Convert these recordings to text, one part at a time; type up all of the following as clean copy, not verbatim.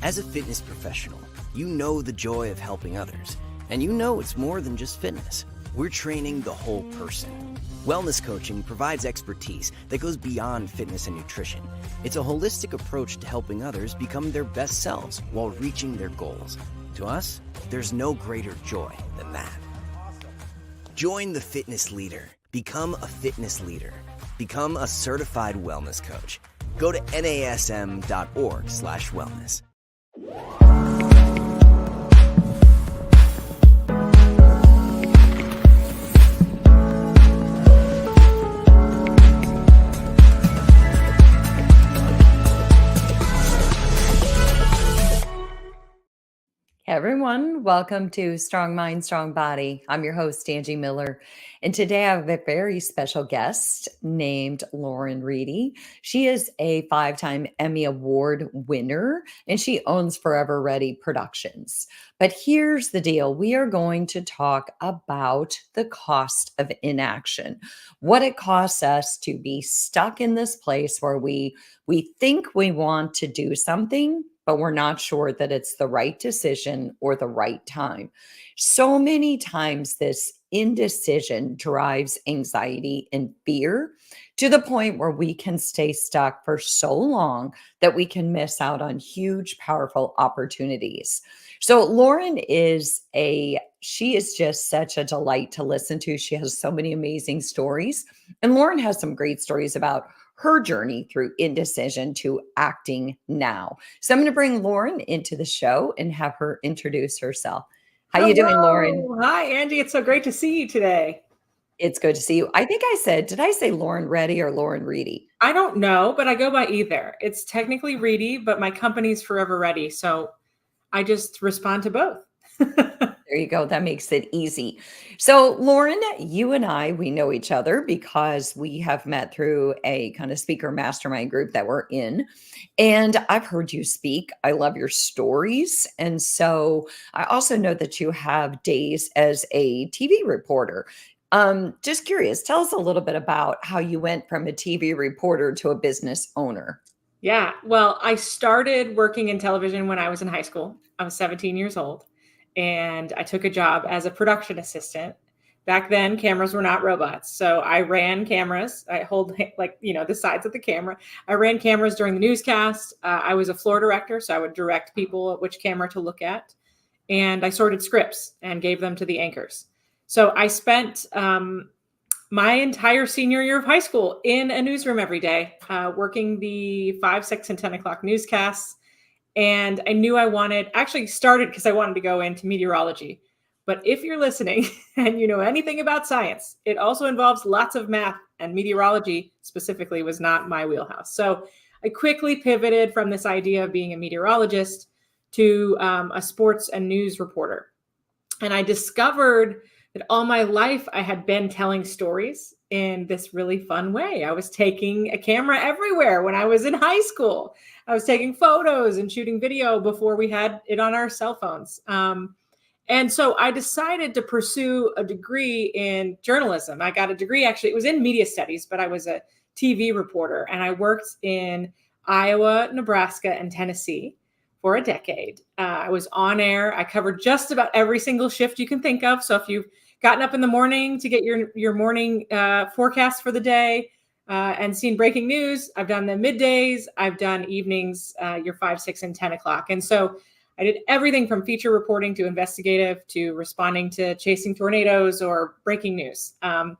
As a fitness professional, you know the joy of helping others, and you know it's more than just fitness. We're training the whole person. Wellness coaching provides expertise that goes beyond fitness and nutrition. It's a holistic approach to helping others become their best selves while reaching their goals. To us, there's no greater joy than that. Join the fitness leader. Become a fitness leader. Become a certified wellness coach. Go to nasm.org/wellness. Hey everyone, welcome to Strong Mind, Strong Body. I'm your host, Angie Miller. And today I have a very special guest named Lauren Reedy. She is a 5-time Emmy Award winner and she owns Forever Ready Productions. But here's the deal. We are going to talk about the cost of inaction, what it costs us to be stuck in this place where we think we want to do something, but we're not sure that it's the right decision or the right time. So many times this indecision drives anxiety and fear to the point where we can stay stuck for so long that we can miss out on huge, powerful opportunities. So Lauren she is just such a delight to listen to. She has so many amazing stories. And Lauren has some great stories about her journey through indecision to acting now. So I'm going to bring Lauren into the show and have her introduce herself. How you doing, Lauren? Hi, Angie. It's so great to see you today. It's good to see you. Did I say Lauren Reddy or Lauren Reedy? I don't know, but I go by either. It's technically Reedy, but my company's Forever Ready. So I just respond to both. There you go. That makes it easy. So Lauren, you and I, we know each other because we have met through a kind of speaker mastermind group that we're in. And I've heard you speak. I love your stories. And so I also know that you have days as a TV reporter. Just curious, tell us a little bit about how you went from a TV reporter to a business owner. Yeah. Well, I started working in television when I was in high school. I was 17 years old. And I took a job as a production assistant. Back then, cameras were not robots. So I ran cameras. I hold the sides of the camera. I ran cameras during the newscast. I was a floor director, so I would direct people at which camera to look at. And I sorted scripts and gave them to the anchors. So I spent my entire senior year of high school in a newsroom every day, working the 5, 6, and 10 o'clock newscasts. And I knew started because I wanted to go into meteorology. But if you're listening and you know anything about science, it also involves lots of math, and meteorology specifically was not my wheelhouse. So I quickly pivoted from this idea of being a meteorologist to a sports and news reporter. And I discovered that all my life I had been telling stories in this really fun way. I was taking a camera everywhere when I was in high school. I was taking photos and shooting video before we had it on our cell phones. And so I decided to pursue a degree in journalism. I got a degree, actually, it was in media studies, but I was a TV reporter. And I worked in Iowa, Nebraska, and Tennessee for a decade. I was on air. I covered just about every single shift you can think of. So if you've gotten up in the morning to get your morning forecast for the day and seen breaking news, I've done the middays. I've done evenings, your 5, 6, and 10 o'clock. And so I did everything from feature reporting to investigative to responding to chasing tornadoes or breaking news. And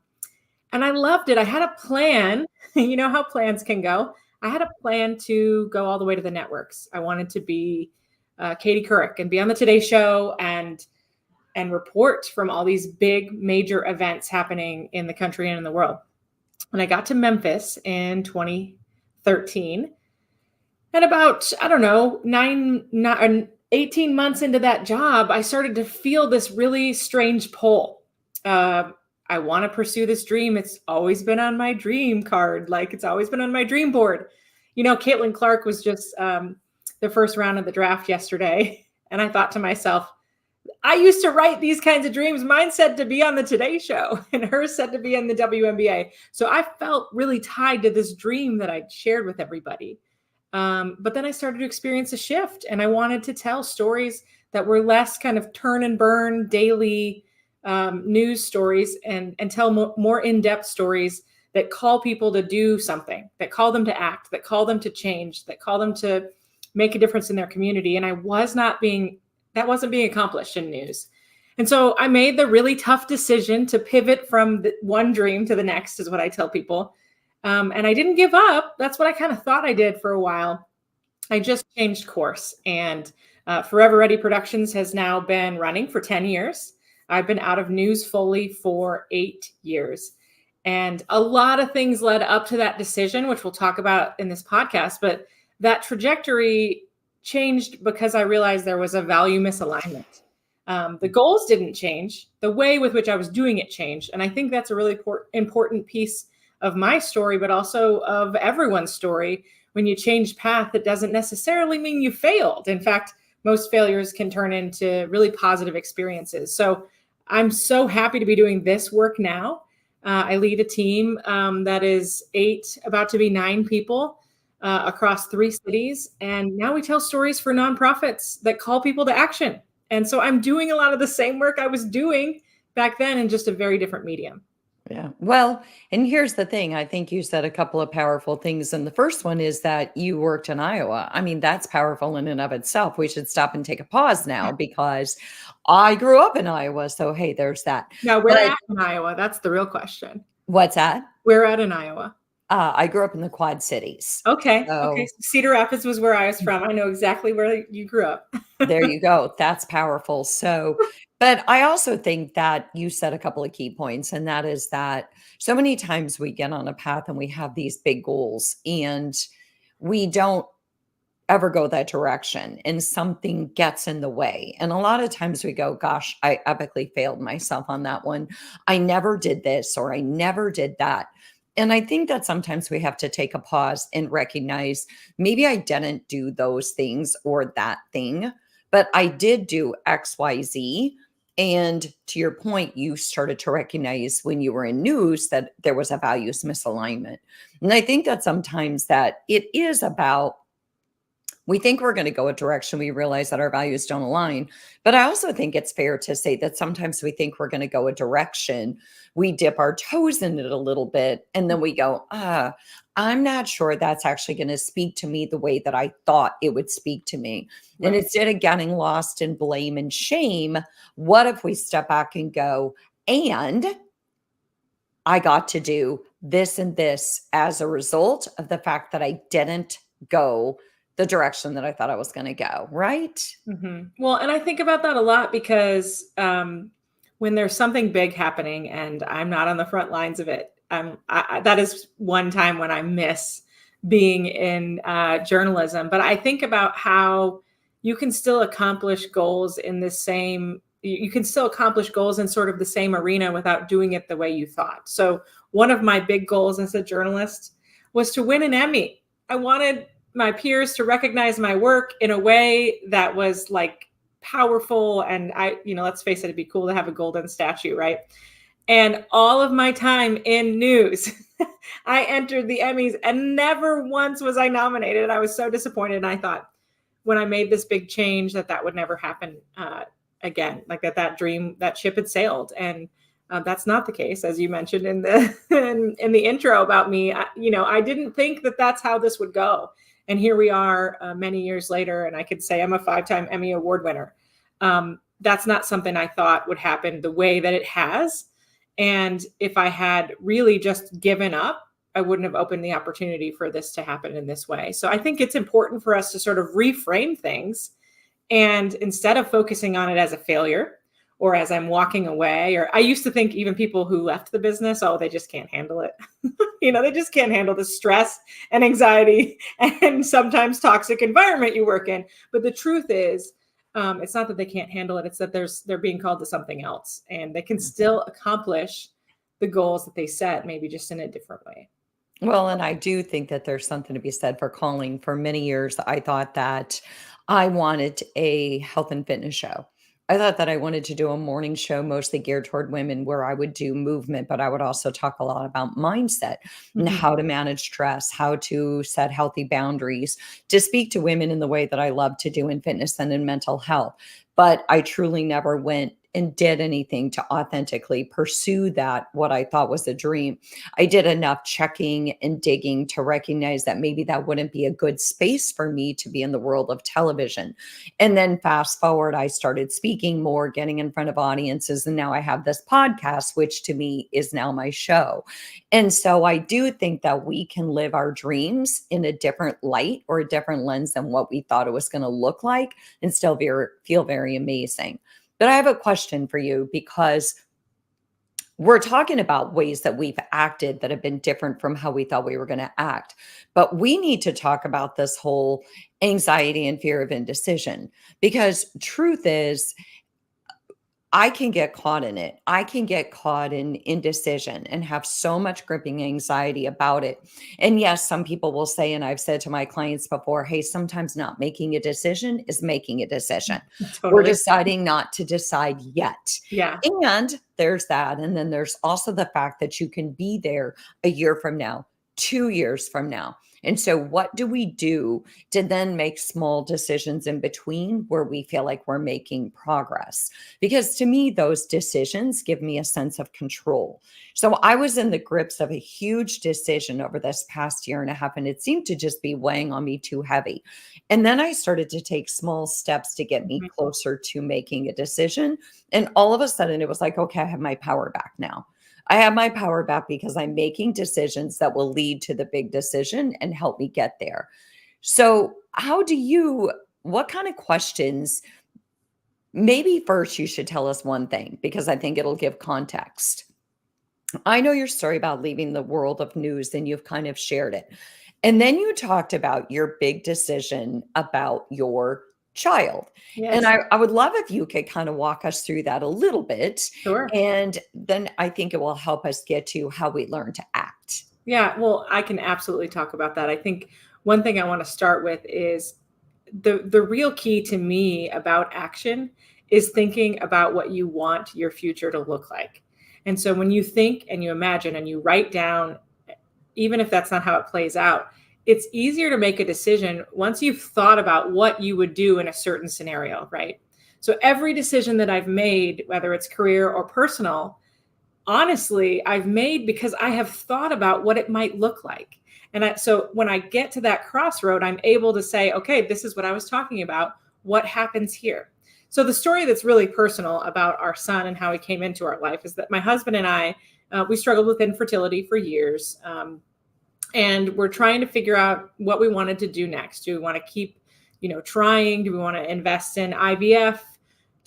I loved it. I had a plan. You know how plans can go. I had a plan to go all the way to the networks. I wanted to be Katie Couric and be on the Today Show and report from all these big major events happening in the country and in the world. And I got to Memphis in 2013. And about, 18 months into that job, I started to feel this really strange pull. I want to pursue this dream. It's always been on my dream card. It's always been on my dream board. Caitlin Clark was just the first round of the draft yesterday. And I thought to myself, I used to write these kinds of dreams. Mine said to be on the Today Show and hers said to be in the WNBA. So I felt really tied to this dream that I'd shared with everybody. But then I started to experience a shift, and I wanted to tell stories that were less kind of turn and burn daily news stories, and tell more in-depth stories that call people to do something, that call them to act, that call them to change, that call them to make a difference in their community. And that wasn't being accomplished in news. And so I made the really tough decision to pivot from one dream to the next, is what I tell people. And I didn't give up. That's what I kind of thought I did for a while. I just changed course. And Forever Ready Productions has now been running for 10 years. I've been out of news fully for 8 years. And a lot of things led up to that decision, which we'll talk about in this podcast. But that trajectory changed because I realized there was a value misalignment. The goals didn't change. The way with which I was doing it changed. And I think that's a really important piece of my story, but also of everyone's story. When you change path, it doesn't necessarily mean you failed. In fact, most failures can turn into really positive experiences. So I'm so happy to be doing this work now. I lead a team that is 8, about to be 9 people across 3 cities. And now we tell stories for nonprofits that call people to action. And so I'm doing a lot of the same work I was doing back then in just a very different medium. Yeah. Well, and here's the thing. I think you said a couple of powerful things. And the first one is that you worked in Iowa. I mean, that's powerful in and of itself. We should stop and take a pause now because I grew up in Iowa. So, hey, there's that. Now, where at in Iowa? That's the real question. What's that? Where at in Iowa? I grew up in the Quad Cities. Okay. So, okay. Cedar Rapids was where I was from. I know exactly where you grew up. There you go. That's powerful. So, but I also think that you said a couple of key points, and that is that so many times we get on a path and we have these big goals and we don't ever go that direction, and something gets in the way. And a lot of times we go, gosh, I epically failed myself on that one. I never did this, or I never did that. And I think that sometimes we have to take a pause and recognize maybe I didn't do those things or that thing, but I did do X, Y, Z. And to your point, you started to recognize when you were in news that there was a values misalignment. And I think that sometimes that it is about, we think we're going to go a direction, we realize that our values don't align. But I also think it's fair to say that sometimes we think we're going to go a direction, we dip our toes in it a little bit, and then we go, I'm not sure that's actually going to speak to me the way that I thought it would speak to me. Right. And instead of getting lost in blame and shame, what if we step back and go, and I got to do this and this as a result of the fact that I didn't go the direction that I thought I was going to go, right? Mm-hmm. Well, and I think about that a lot because when there's something big happening and I'm not on the front lines of it, that is one time when I miss being in journalism. But I think about how you can still accomplish goals in you can still accomplish goals in sort of the same arena without doing it the way you thought. So one of my big goals as a journalist was to win an Emmy. I wanted my peers to recognize my work in a way that was like powerful. And let's face it, it'd be cool to have a golden statue, right? And all of my time in news, I entered the Emmys and never once was I nominated. I was so disappointed. And I thought when I made this big change that would never happen again, like that dream, that ship had sailed. And that's not the case, as you mentioned in the in the intro about me. I didn't think that that's how this would go. And here we are many years later, and I could say I'm a 5-time Emmy Award winner. That's not something I thought would happen the way that it has. And if I had really just given up, I wouldn't have opened the opportunity for this to happen in this way. So I think it's important for us to sort of reframe things. And instead of focusing on it as a failure or as I'm walking away, or I used to think even people who left the business, they just can't handle it. They just can't handle the stress and anxiety and sometimes toxic environment you work in. But the truth is, it's not that they can't handle it. It's that they're being called to something else, and they can still accomplish the goals that they set, maybe just in a different way. Well, and I do think that there's something to be said for calling. For many years, I thought that I wanted a health and fitness show. I thought that I wanted to do a morning show mostly geared toward women where I would do movement, but I would also talk a lot about mindset and Mhm. how to manage stress, how to set healthy boundaries, to speak to women in the way that I love to do in fitness and in mental health. But I truly never went and did anything to authentically pursue that, what I thought was a dream. I did enough checking and digging to recognize that maybe that wouldn't be a good space for me to be in the world of television. And then fast forward, I started speaking more, getting in front of audiences. And now I have this podcast, which to me is now my show. And so I do think that we can live our dreams in a different light or a different lens than what we thought it was going to look like and still feel very amazing. But I have a question for you because we're talking about ways that we've acted that have been different from how we thought we were going to act. But we need to talk about this whole anxiety and fear of indecision because truth is, I can get caught in it. I can get caught in indecision and have so much gripping anxiety about it. And yes, some people will say, and I've said to my clients before, hey, sometimes not making a decision is making a decision. We're Totally. deciding not to decide yet. Yeah. And there's that. And then there's also the fact that you can be there a year from now, 2 years from now. And so, what do we do to then make small decisions in between where we feel like we're making progress? Because to me, those decisions give me a sense of control. So, I was in the grips of a huge decision over this past year and a half, and it seemed to just be weighing on me too heavy. And then I started to take small steps to get me Mhm. closer to making a decision. And all of a sudden, it was like, okay, I have my power back now. I have my power back because I'm making decisions that will lead to the big decision and help me get there. So, what kind of questions? Maybe first you should tell us one thing because I think it'll give context. I know your story about leaving the world of news and you've kind of shared it. And then you talked about your big decision about your child. And Yes. I would love if you could kind of walk us through that a little bit. Sure. And then I think it will help us get to how we learn to act. Yeah. Well, I can absolutely talk about that. I think one thing I want to start with is the real key to me about action is thinking about what you want your future to look like. And so when you think and you imagine and you write down, even if that's not how it plays out, it's easier to make a decision once you've thought about what you would do in a certain scenario, right? So every decision that I've made, whether it's career or personal, honestly, I've made because I have thought about what it might look like. So when I get to that crossroad, I'm able to say, okay, this is what I was talking about. What happens here? So the story that's really personal about our son and how he came into our life is that my husband and I, we struggled with infertility for years. And we're trying to figure out what we wanted to do next. Do we want to keep, trying? Do we want to invest in IVF?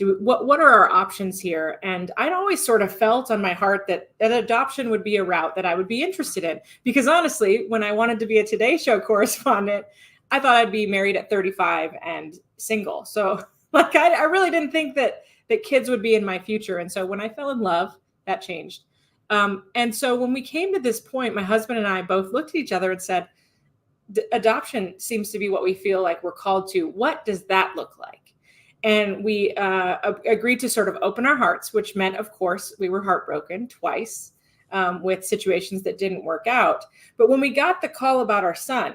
What are our options here? And I'd always sort of felt on my heart that adoption would be a route that I would be interested in. Because honestly, when I wanted to be a Today Show correspondent, I thought I'd be married at 35 and single. So I really didn't think that kids would be in my future. And so when I fell in love, that changed. And so when we came to this point, my husband and I both looked at each other and said, adoption seems to be what we feel like we're called to. What does that look like? And we agreed to sort of open our hearts, which meant, of course, we were heartbroken twice with situations that didn't work out. But when we got the call about our son,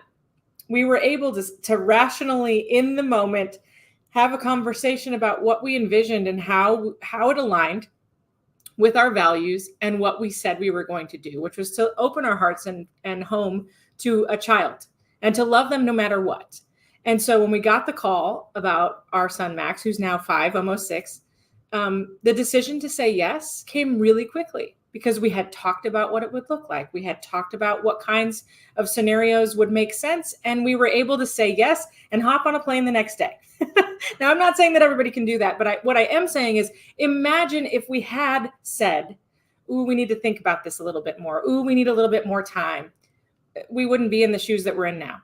we were able to rationally, in the moment, have a conversation about what we envisioned and how it aligned with our values and what we said we were going to do, which was to open our hearts and home to a child and to love them no matter what. And so when we got the call about our son, Max, who's now 5, almost 6, the decision to say yes came really quickly because we had talked about what it would look like. We had talked about what kinds of scenarios would make sense. And we were able to say yes and hop on a plane the next day. Now, I'm not saying that everybody can do that, but what I am saying is imagine if we had said, ooh, we need to think about this a little bit more. Ooh, we need a little bit more time. We wouldn't be in the shoes that we're in now.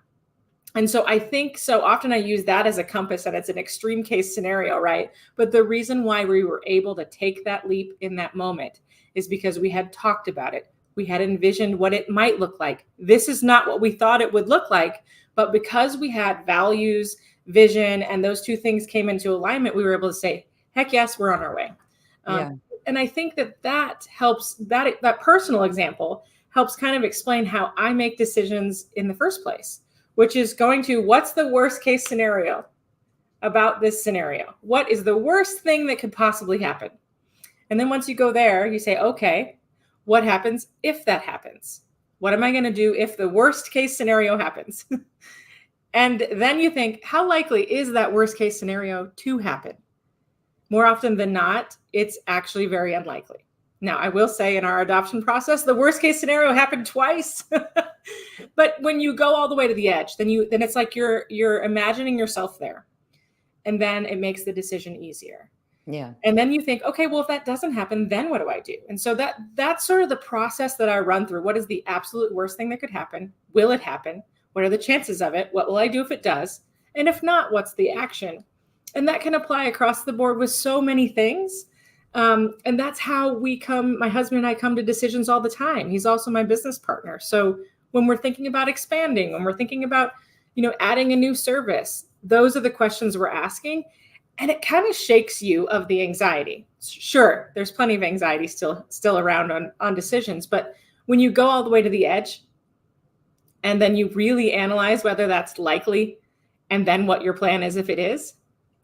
And so I think so often I use that as a compass, and it's an extreme case scenario, right? But the reason why we were able to take that leap in that moment is because we had talked about it. We had envisioned what it might look like. This is not what we thought it would look like, but because we had values, vision, and those two things came into alignment, we were able to say, heck yes, we're on our way. Yeah. And I think that helps, that personal example helps kind of explain how I make decisions in the first place, which is going to, what's the worst case scenario about this scenario? What is the worst thing that could possibly happen? And then once you go there, you say, okay, what happens if that happens? What am I going to do if the worst case scenario happens? And then you think, how likely is that worst case scenario to happen? More often than not, it's actually very unlikely. Now, I will say in our adoption process, the worst case scenario happened twice. But when you go all the way to the edge, then it's like you're imagining yourself there. And then it makes the decision easier. Yeah. And then you think, okay, well, if that doesn't happen, then what do I do? And so that's sort of the process that I run through. What is the absolute worst thing that could happen? Will it happen? What are the chances of it? What will I do if it does? And if not, what's the action? And that can apply across the board with so many things. And that's how my husband and I come to decisions all the time. He's also my business partner. So when we're thinking about expanding, when we're thinking about, adding a new service, those are the questions we're asking. And it kind of shakes you of the anxiety. Sure, there's plenty of anxiety still around on decisions. But when you go all the way to the edge and then you really analyze whether that's likely and then what your plan is if it is,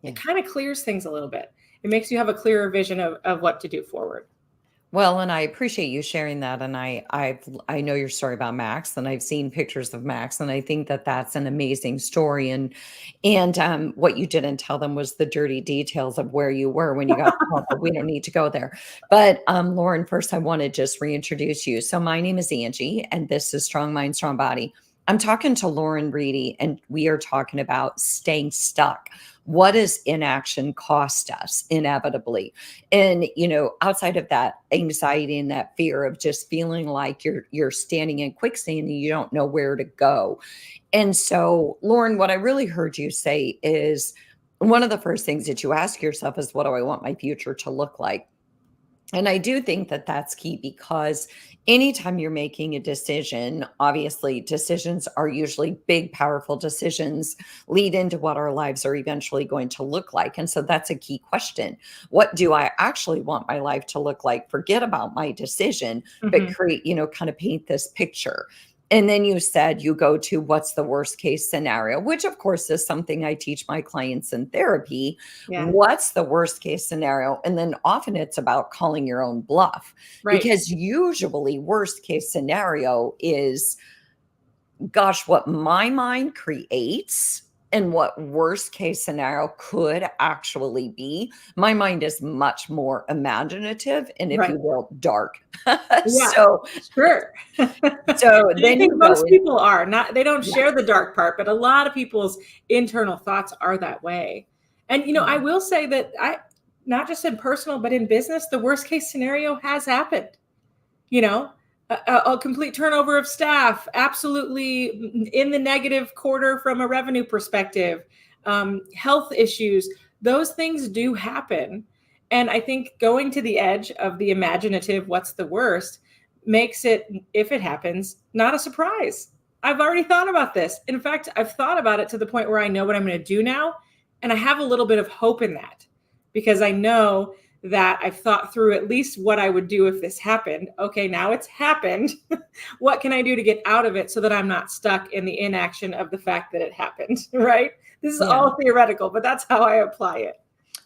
it kind of clears things a little bit. It makes you have a clearer vision of what to do forward. Well, and I appreciate you sharing that. And I know your story about Max, and I've seen pictures of Max, and I think that that's an amazing story. And what you didn't tell them was the dirty details of where you were when you got caught, but we don't need to go there. But Lauren, first, I want to just reintroduce you. So my name is Angie, and this is Strong Mind, Strong Body. I'm talking to Lauren Reedy, and we are talking about staying stuck. What does inaction cost us inevitably? And, outside of that anxiety and that fear of just feeling like you're standing in quicksand and you don't know where to go. And so, Lauren, what I really heard you say is one of the first things that you ask yourself is, what do I want my future to look like? And I do think that that's key, because anytime you're making a decision, obviously decisions are usually big, powerful decisions, lead into what our lives are eventually going to look like. And so that's a key question. What do I actually want my life to look like? Forget about my decision, but create, kind of paint this picture. And then you said you go to what's the worst case scenario, which of course is something I teach my clients in therapy. Yeah. What's the worst case scenario? And then often it's about calling your own bluff, right? Because usually worst case scenario is, gosh, what my mind creates and what worst case scenario could actually be. My mind is much more imaginative and, if you will, dark. So sure. So then think most people are not, they don't share the dark part, but a lot of people's internal thoughts are that way. And, I will say that not just in personal, but in business, the worst case scenario has happened. A complete turnover of staff, absolutely in the negative quarter from a revenue perspective, health issues, those things do happen. And I think going to the edge of the imaginative, what's the worst, makes it, if it happens, not a surprise. I've already thought about this. In fact, I've thought about it to the point where I know what I'm going to do now. And I have a little bit of hope in that, because I know that I've thought through at least what I would do if this happened. Okay, now it's happened. What can I do to get out of it so that I'm not stuck in the inaction of the fact that it happened, right? This is all theoretical, but that's how I apply it.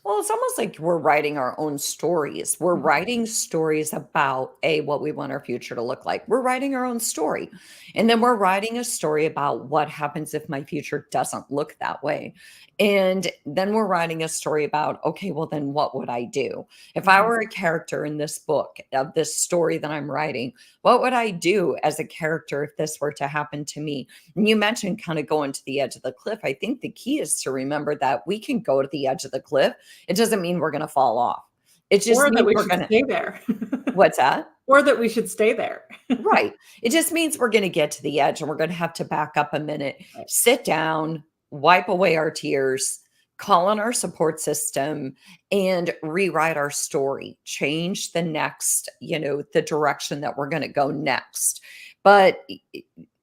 Well, it's almost like we're writing our own stories. We're writing stories about what we want our future to look like. We're writing our own story. And then we're writing a story about what happens if my future doesn't look that way. And then we're writing a story about, okay, well, then what would I do? If I were a character in this book, of this story that I'm writing, what would I do as a character if this were to happen to me? And you mentioned kind of going to the edge of the cliff. I think the key is to remember that we can go to the edge of the cliff. It doesn't mean we're going to fall off. It just means we're going to stay there. What's that? Or that we should stay there. Right. It just means we're going to get to the edge and we're going to have to back up a minute, sit down, wipe away our tears, call on our support system, and rewrite our story, change the next, the direction that we're going to go next. But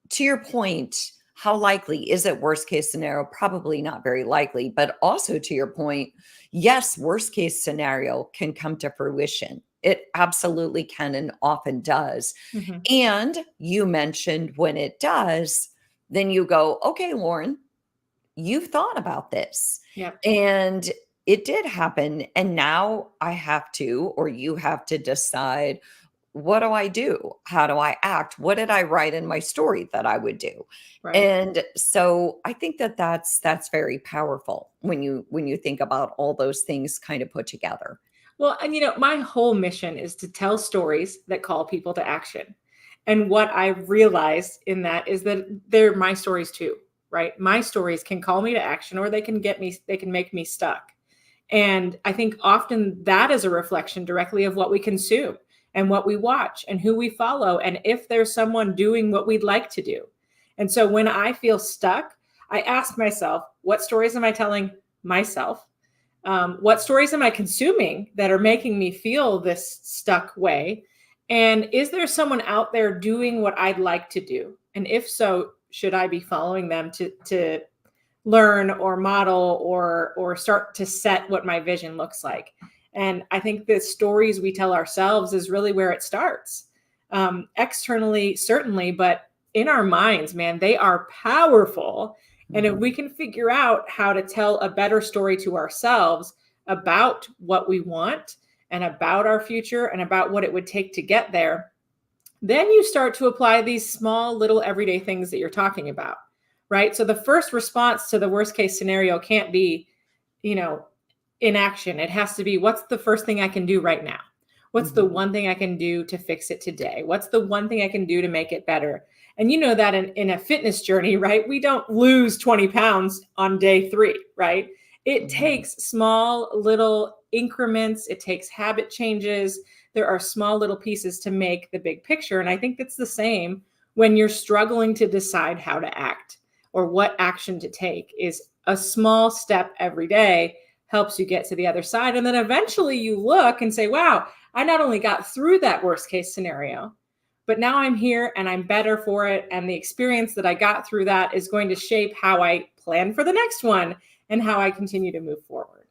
to your point, how likely is it? Worst case scenario, probably not very likely. But also to your point, yes, worst case scenario can come to fruition. It absolutely can and often does. Mhm. And you mentioned when it does, then you go, okay, Lauren, you've thought about this. Yep. And it did happen. And now I have to, or you have to decide, what do I do? How do I act? What did I write in my story that I would do? Right. And so I think that that's very powerful when you think about all those things kind of put together. Well, and my whole mission is to tell stories that call people to action. And what I've realized in that is that they're my stories too, right? My stories can call me to action, or they can make me stuck. And I think often that is a reflection directly of what we consume and what we watch and who we follow, and if there's someone doing what we'd like to do. And so when I feel stuck, I ask myself, what stories am I telling myself? What stories am I consuming that are making me feel this stuck way? And is there someone out there doing what I'd like to do? And if so, should I be following them to learn or model or start to set what my vision looks like? And I think the stories we tell ourselves is really where it starts. Externally, certainly, but in our minds, man, they are powerful. And if Mhm. we can figure out how to tell a better story to ourselves about what we want and about our future and about what it would take to get there, then you start to apply these small little everyday things that you're talking about, right? So the first response to the worst case scenario can't be, you know, inaction. It has to be, what's the first thing I can do right now? What's the Mhm. one thing I can do to fix it today? What's the one thing I can do to make it better? And you know that in a fitness journey, right? We don't lose 20 pounds on day 3, right? It Mhm. takes small little increments. It takes habit changes. There are small little pieces to make the big picture. And I think it's the same when you're struggling to decide how to act or what action to take. Is a small step every day helps you get to the other side. And then eventually you look and say, wow, I not only got through that worst case scenario, but now I'm here and I'm better for it. And the experience that I got through that is going to shape how I plan for the next one and how I continue to move forward.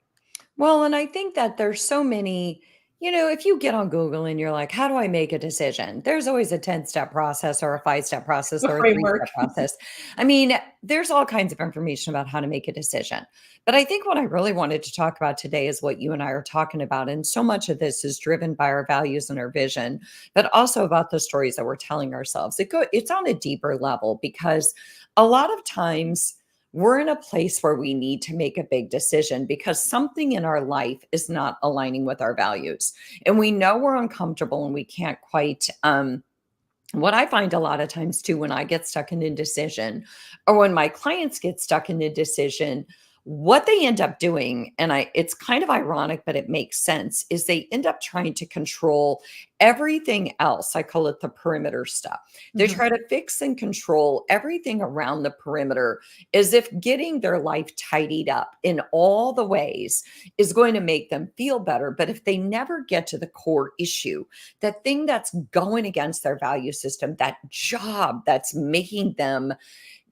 Well, and I think that there's so many, if you get on Google and you're like, how do I make a decision? There's always a 10-step process or a 5-step process The or a framework. 3-step process. I mean, there's all kinds of information about how to make a decision. But I think what I really wanted to talk about today is what you and I are talking about. And so much of this is driven by our values and our vision, but also about the stories that we're telling ourselves. It's on a deeper level because a lot of times we're in a place where we need to make a big decision because something in our life is not aligning with our values. And we know we're uncomfortable and we can't quite what I find a lot of times too, when I get stuck in indecision or when my clients get stuck in indecision, what they end up doing, and it's kind of ironic, but it makes sense, is they end up trying to control everything else. I call it the perimeter stuff. They Mhm. try to fix and control everything around the perimeter as if getting their life tidied up in all the ways is going to make them feel better. But if they never get to the core issue, that thing that's going against their value system, that job that's making them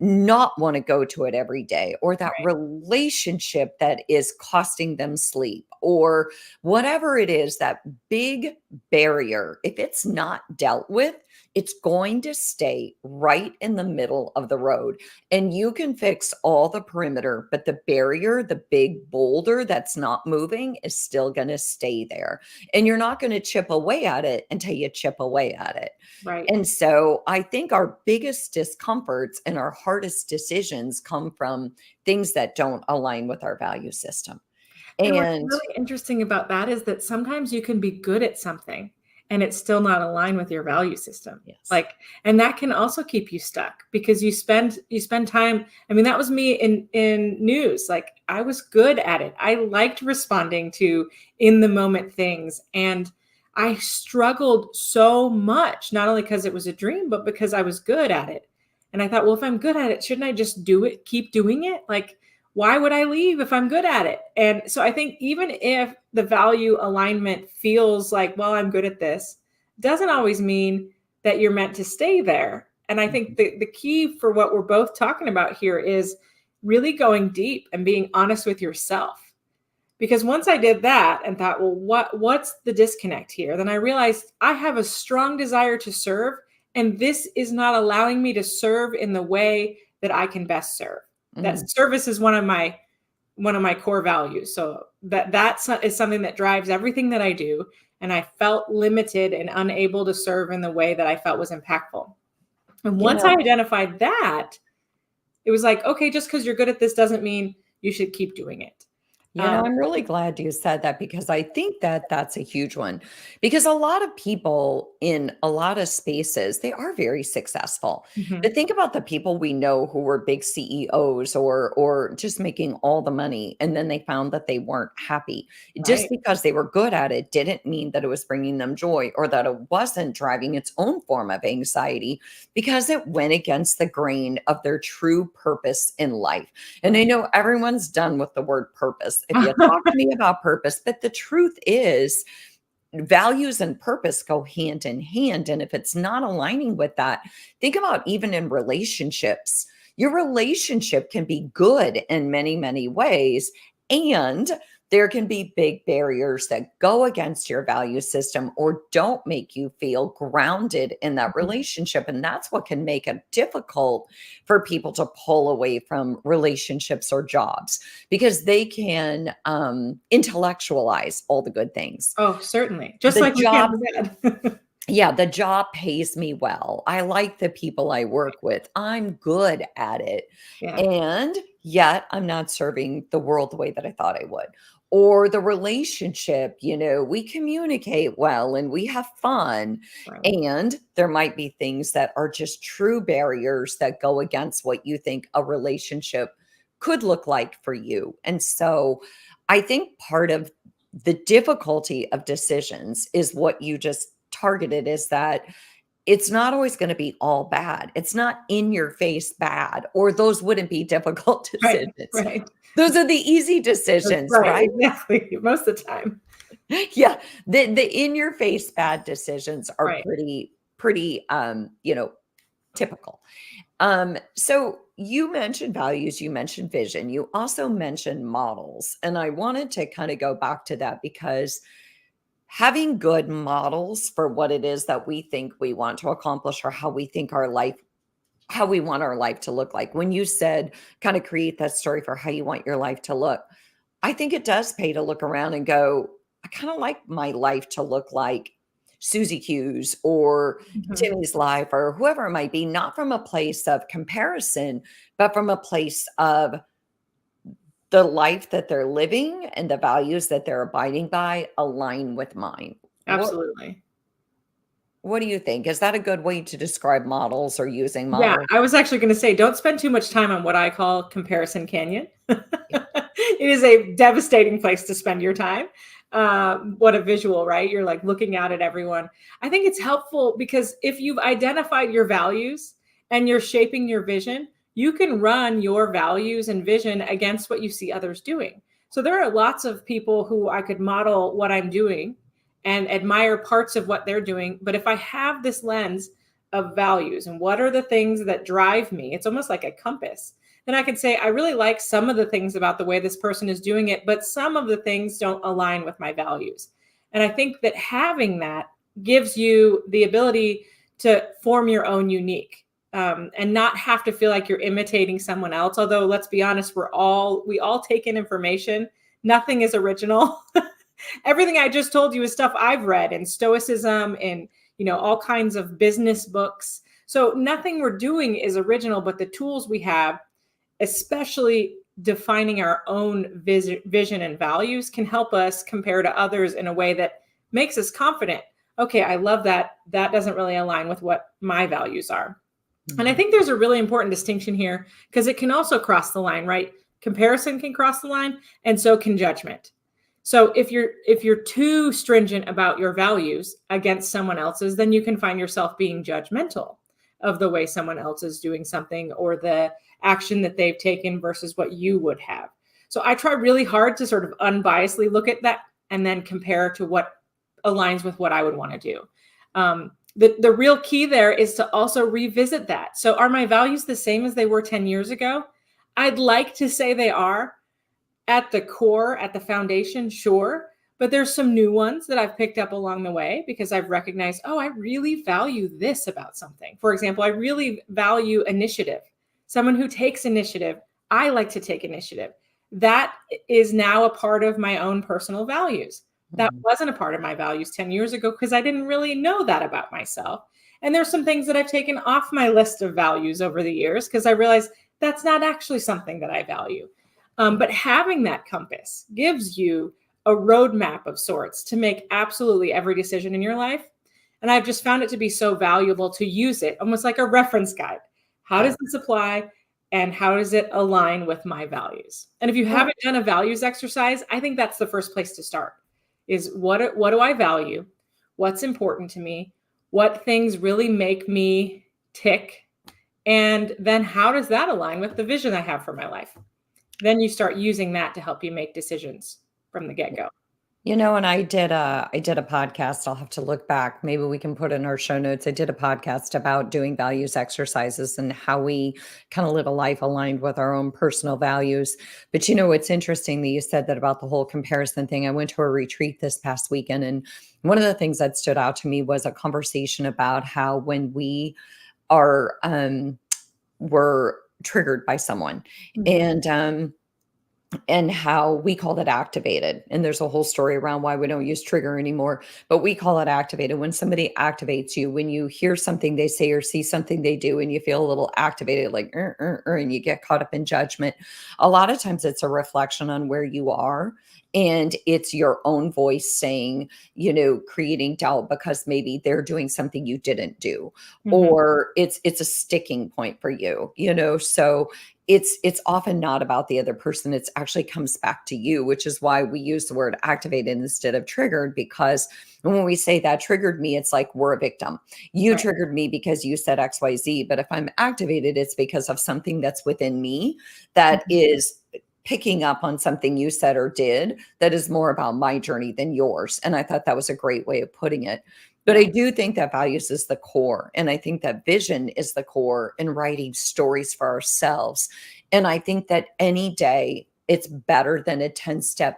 not want to go to it every day, or that Right. relationship that is costing them sleep, or whatever it is, that big barrier, if it's not dealt with, it's going to stay right in the middle of the road. And you can fix all the perimeter, but the barrier, the big boulder that's not moving, is still going to stay there. And you're not going to chip away at it until you chip away at it. Right. And so I think our biggest discomforts and our hardest decisions come from things that don't align with our value system. And what's And really interesting about that is that sometimes you can be good at something and it's still not aligned with your value system. yes. Like, and that can also keep you stuck because you spend time. I mean, that was me in news. Like, I was good at it. I liked responding to in the moment things, and I struggled so much, not only because it was a dream, but because I was good at it. And I thought, well, if I'm good at it, shouldn't I just do it, keep doing it? Like, why would I leave if I'm good at it? And so I think even if the value alignment feels like, well, I'm good at this, doesn't always mean that you're meant to stay there. And I think the key for what we're both talking about here is really going deep and being honest with yourself. Because once I did that and thought, well, what's the disconnect here? Then I realized I have a strong desire to serve, and this is not allowing me to serve in the way that I can best serve. That service is one of my core values. So that is something that drives everything that I do. And I felt limited and unable to serve in the way that I felt was impactful. And once I identified that, it was like, okay, just because you're good at this doesn't mean you should keep doing it. I'm really glad you said that, because I think that that's a huge one. Because a lot of people in a lot of spaces, they are very successful. But think about the people we know who were big CEOs or just making all the money, and then they found that they weren't happy. Just Right. because they were good at it didn't mean that it was bringing them joy, or that it wasn't driving its own form of anxiety, because it went against the grain of their true purpose in life. And I know everyone's done with the word purpose. If you talk to me about purpose, but the truth is, values and purpose go hand in hand. And if it's not aligning with that, think about even in relationships. Your relationship can be good in many, many ways. And there can be big barriers that go against your value system or don't make you feel grounded in that relationship. And that's what can make it difficult for people to pull away from relationships or jobs, because they can intellectualize all the good things. Oh, certainly. Just The like we job, can in bed. yeah, the job pays me well. I like the people I work with. I'm good at it. Yeah. And yet I'm not serving the world the way that I thought I would. Or the relationship, we communicate well and we have fun. Right. And there might be things that are just true barriers that go against what you think a relationship could look like for you. And so I think part of the difficulty of decisions is what you just targeted, is that it's not always going to be all bad. It's not in your face bad, or those wouldn't be difficult Right. decisions. Right. Those are the easy decisions, Right. right? Exactly. Most of the time. Yeah. The in your face bad decisions are Right. pretty typical. So you mentioned values, you mentioned vision, you also mentioned models. And I wanted to kind of go back to that, because having good models for what it is that we think we want to accomplish, or how we think how we want our life to look like. When you said kind of create that story for how you want your life to look, I think it does pay to look around and go, I kind of like my life to look like Susie Q's or Timmy's life, or whoever it might be, not from a place of comparison, but from a place of the life that they're living and the values that they're abiding by align with mine. Absolutely. What do you think? Is that a good way to describe models, or using Yeah, models? I was actually going to say, don't spend too much time on what I call comparison canyon. Yeah. It is a devastating place to spend your time. What a visual, right? You're like looking out at everyone. I think it's helpful because if you've identified your values and you're shaping your vision, you can run your values and vision against what you see others doing. So there are lots of people who I could model what I'm doing and admire parts of what they're doing. But if I have this lens of values and what are the things that drive me, it's almost like a compass. Then I could say, I really like some of the things about the way this person is doing it, but some of the things don't align with my values. And I think that having that gives you the ability to form your own unique, and not have to feel like you're imitating someone else. Although, let's be honest, we all take in information. Nothing is original. Everything I just told you is stuff I've read in Stoicism and all kinds of business books. So nothing we're doing is original, but the tools we have, especially defining our own vision and values, can help us compare to others in a way that makes us confident. Okay, I love that. That doesn't really align with what my values are. And I think there's a really important distinction here, because it can also cross the line, right? Comparison can cross the line, and so can judgment. So if you're too stringent about your values against someone else's, then you can find yourself being judgmental of the way someone else is doing something or the action that they've taken versus what you would have. So I try really hard to sort of unbiasedly look at that and then compare to what aligns with what I would want to do. The real key there is to also revisit that. So are my values the same as they were 10 years ago? I'd like to say they are at the core, at the foundation, sure. But there's some new ones that I've picked up along the way because I've recognized, oh, I really value this about something. For example, I really value initiative. Someone who takes initiative. I like to take initiative. That is now a part of my own personal values. That wasn't a part of my values 10 years ago because I didn't really know that about myself. And there's some things that I've taken off my list of values over the years because I realized that's not actually something that I value. But having that compass gives you a roadmap of sorts to make absolutely every decision in your life. And I've just found it to be so valuable to use it almost like a reference guide. How does this apply? And how does it align with my values? And if you haven't done a values exercise, I think that's the first place to start is what do I value? What's important to me? What things really make me tick? And then how does that align with the vision I have for my life? Then you start using that to help you make decisions from the get-go. And I did a podcast. I'll have to look back. Maybe we can put in our show notes. I did a podcast about doing values exercises and how we kind of live a life aligned with our own personal values. But it's interesting that you said that about the whole comparison thing. I went to a retreat this past weekend, and one of the things that stood out to me was a conversation about how when we are were triggered by someone, and how we called it activated. And there's a whole story around why we don't use trigger anymore, but we call it activated. When somebody activates you, when you hear something they say or see something they do, and you feel a little activated, like, and you get caught up in judgment. A lot of times it's a reflection on where you are. And it's your own voice saying, creating doubt because maybe they're doing something you didn't do, or it's a sticking point for you, so it's often not about the other person. It's actually comes back to you, which is why we use the word activated instead of triggered, because when we say that triggered me, it's like we're a victim. You triggered me because you said XYZ. But if I'm activated, it's because of something that's within me that is picking up on something you said or did that is more about my journey than yours. And I thought that was a great way of putting it. But I do think that values is the core. And I think that vision is the core in writing stories for ourselves. And I think that any day it's better than a 10-step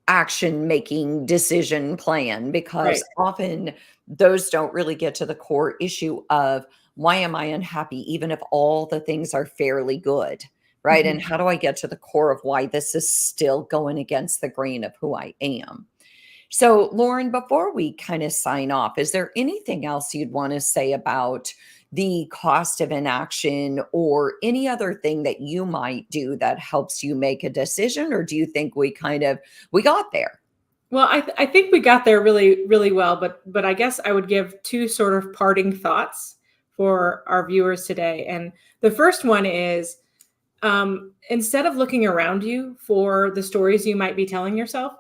action making decision plan, because often those don't really get to the core issue of why am I unhappy, even if all the things are fairly good. Right. And how do I get to the core of why this is still going against the grain of who I am? So, Lauren, before we kind of sign off, is there anything else you'd want to say about the cost of inaction or any other thing that you might do that helps you make a decision? Or do you think we got there? Well, I think we got there really, really well. But I guess I would give two sort of parting thoughts for our viewers today. And the first one is, instead of looking around you for the stories you might be telling yourself,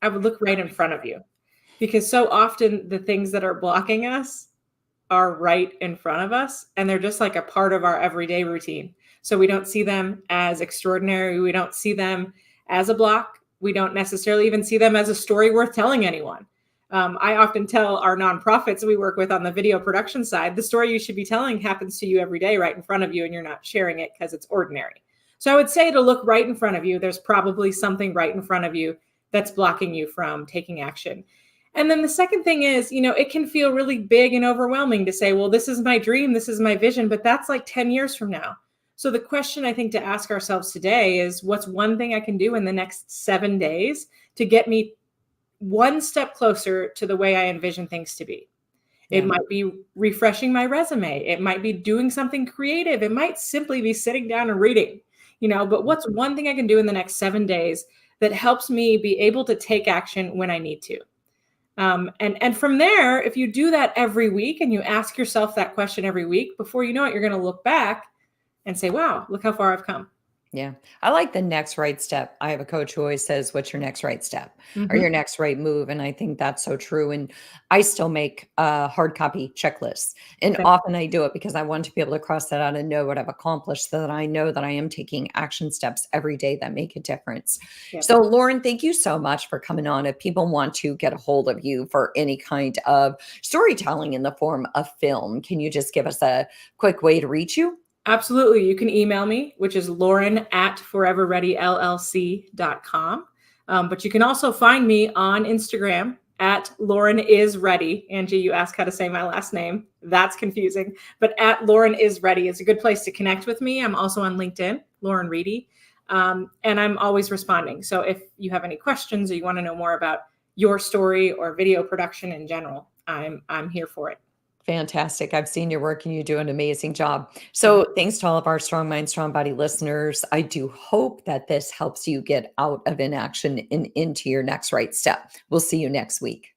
I would look right in front of you, because so often the things that are blocking us are right in front of us, and they're just like a part of our everyday routine. So we don't see them as extraordinary. We don't see them as a block. We don't necessarily even see them as a story worth telling anyone. I often tell our nonprofits we work with on the video production side, the story you should be telling happens to you every day right in front of you, and you're not sharing it because it's ordinary. So I would say to look right in front of you. There's probably something right in front of you that's blocking you from taking action. And then the second thing is, it can feel really big and overwhelming to say, well, this is my dream, this is my vision, but that's like 10 years from now. So the question I think to ask ourselves today is, what's one thing I can do in the next 7 days to get me one step closer to the way I envision things to be? It might be refreshing my resume. It might be doing something creative. It might simply be sitting down and reading, but what's one thing I can do in the next 7 days that helps me be able to take action when I need to? And from there, if you do that every week and you ask yourself that question every week, before you know it, you're going to look back and say, wow, look how far I've come. Yeah. I like the next right step. I have a coach who always says, "What's your next right step or Mhm. your next right move?" And I think that's so true. And I still make hard copy checklists. And Okay. often I do it because I want to be able to cross that out and know what I've accomplished so that I know that I am taking action steps every day that make a difference. Yep. So, Lauren, thank you so much for coming on. If people want to get a hold of you for any kind of storytelling in the form of film, can you just give us a quick way to reach you? Absolutely. You can email me, which is Lauren at foreverreadyllc.com. But you can also find me on Instagram at Lauren is ready. Angie, you asked how to say my last name. That's confusing. But at Lauren is ready is a good place to connect with me. I'm also on LinkedIn, Lauren Reedy. And I'm always responding. So if you have any questions or you want to know more about your story or video production in general, I'm here for it. Fantastic. I've seen your work and you do an amazing job. Thank So, thanks to all of our Strong Mind, Strong Body listeners. I do hope that this helps you get out of inaction and into your next right step. We'll see you next week.